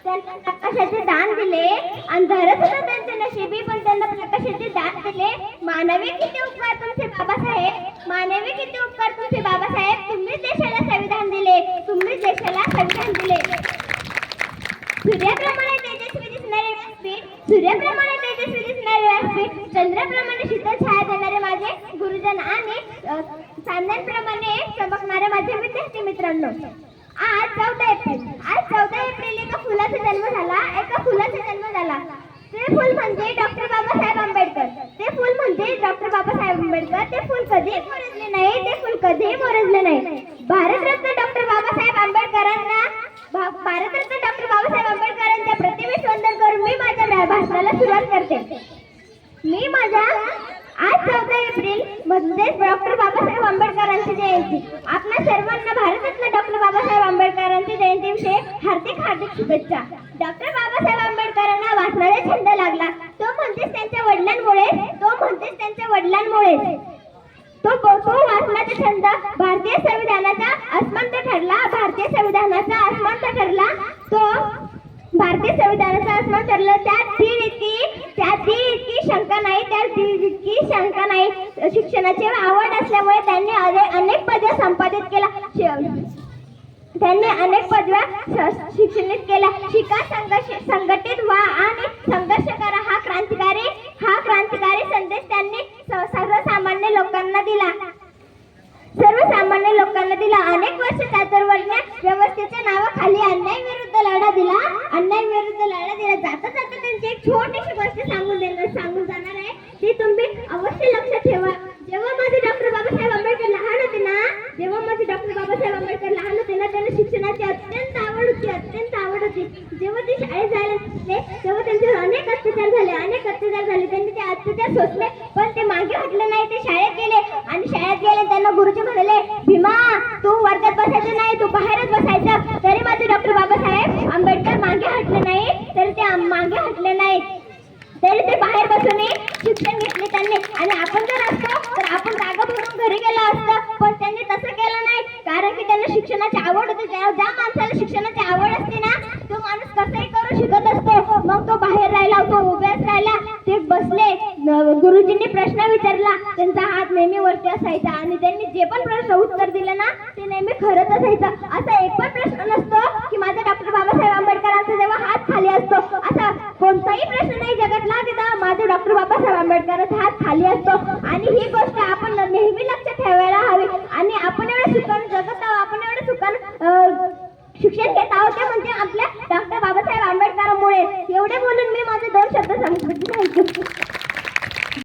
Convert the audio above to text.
त्यांना प्रकाशाचे दान दिले, अंधारच होतं त्यांचे नशिबी पण त्यांना प्रकाशाचे दान दिले. मानवी किती उपकार तुमचे बाबासाहेब, मानवी किती उपकार तुमचे बाबासाहेब. तुम्हीच देशाला संविधान दिले, तुम्हीच देशाला संविधान दिले. सूर्याप्रमाणे तेजस्वी दिसणारे व्यासपीठ, सूर्याप्रमाणे तेजस्वी दिसणारे व्यासपीठ, चंद्राप्रमाणे शीतल छाया देणारे माझे गुरुजन आणि चांदण्याप्रमाणे चमकणारे माझे विद्यार्थी मित्रांनो. आज 14 एप्रिल एका फुलाचा जन्म झाला, एका फुलाचा जन्म झाला. ते फुल म्हणजे डॉक्टर बाबासाहेब आंबेडकर. ते फुल म्हणजे डॉक्टर बाबासाहेब आंबेडकर. ते फुल कधी मोरजले नाही, ते फुल कधी मोरजले नाही. भारतरत्न डॉक्टर बाबासाहेब आंबेडकरांना, भारतरत्न डॉक्टर बाबासाहेब आंबेडकरांच्या प्रतिमेस वंदन करून मी माझ्या भाषणाला सुरुवात करते. मी माझ्या आज 14 एप्रिल म्हणजे डॉक्टर बाबासाहेब आंबेडकरांची जयंती. आपल्या सर्वांना भारतरत्न डॉक्टर बाबासाहेब आंबेडकरांच्या जयंतीविषयी हार्दिक हार्दिक शुभेच्छा. डॉक्टर बाबासाहेब आंबेडकरांना वाचनाचा छंद लागला. तो म्हणजेच त्यांच्या वडिलांमुळे, तो वाचनाचा छंद भारतीय संविधानाचा अस्मिता ठरला. भारतीय संविधानाचा अस्मिता ठरला. तो भारतीय संविधानाचा अस्मिता ठरला. त्यात इतकी शंका नाही, शंका नाही. शिक्षणाची आवड असल्यामुळे त्यांनी अनेक पदव्या संपादित केल्या. त्यांनी अनेक पदव्या शिक्षणित केल्या. शिका, संघटित व्हा आणि संघर्ष करा हा क्रांतिकारी संदेश त्यांनी सर्वसामान्य लोकांना दिला. अनेक वर्ष चातुर्वर्ण्य व्यवस्थेच्या नावाखाली अन्याय विरुद्ध लढा दिला. जाता त्यांची एक छोटीशी गोष्ट सांगून जाणार आहे. ती तुम्ही अवश्य लक्षात ठेवा. जेव्हा माझे डॉक्टर बाबासाहेब आंबेडकर लहान होते ना, त्यांना शिक्षणाची अत्यंत आवड होती. जेव्हा ते शाळेत जायला लागले तेव्हा त्यांच्यावर अनेक अत्याचार झाले. त्यांनी ते अत्याचार सोसले पण ते मागे हटले नाही. ते शाळेत गेले. त्यांना गुरुजी म्हणाले, भीमा तू वर्गात बसायचं नाही, तू बाहेरच बसायचं. तरी माझे डॉक्टर बाबासाहेब आंबेडकर मागे हटले नाही. तरी ते बाहेर बसून शिक्षण घेतले त्यांनी. आणि आपण जर असतो तर आपण जागा भरून घरी गेलो असतो, पण त्यांनी तसं केलं नाही. कारण की त्यांना शिक्षणाची आवड होती. ज्या माणसाला शिक्षणाची आवड असते ना, तो माणूस कसंही करू शिकत असतो. मग तो बाहेर राहिला, तो उभ्याच राहिला. ते बसले, गुरुजींनी प्रश्न विचारला, त्यांचा हात नेहमी वरती असायचा आणि त्यांनी जे पण प्रश्न उत्तर दिलं ना ते नेहमी खरंच असायचं. असा एक पण प्रश्न नसतो की माझा डॉक्टर बाबासाहेब आंबेडकरांचा जेव्हा हात खाली असतो, असा कोणताही प्रश्न नाही जगातला की माझे डॉक्टर बाबासाहेब आंबेडकरांचा हात खाली असतो. आणि ही गोष्ट आपण नेहमी लक्षात ठेवायला हवी. आणि आपण एवढं सुखानं जगत आहोत, आपण एवढं सुखानं शिक्षण घेत आहोत, ते म्हणजे आपल्या डॉक्टर बाबासाहेब आंबेडकरांमुळे. एवढे बोलून मी माझे 2 शब्द सांगतो.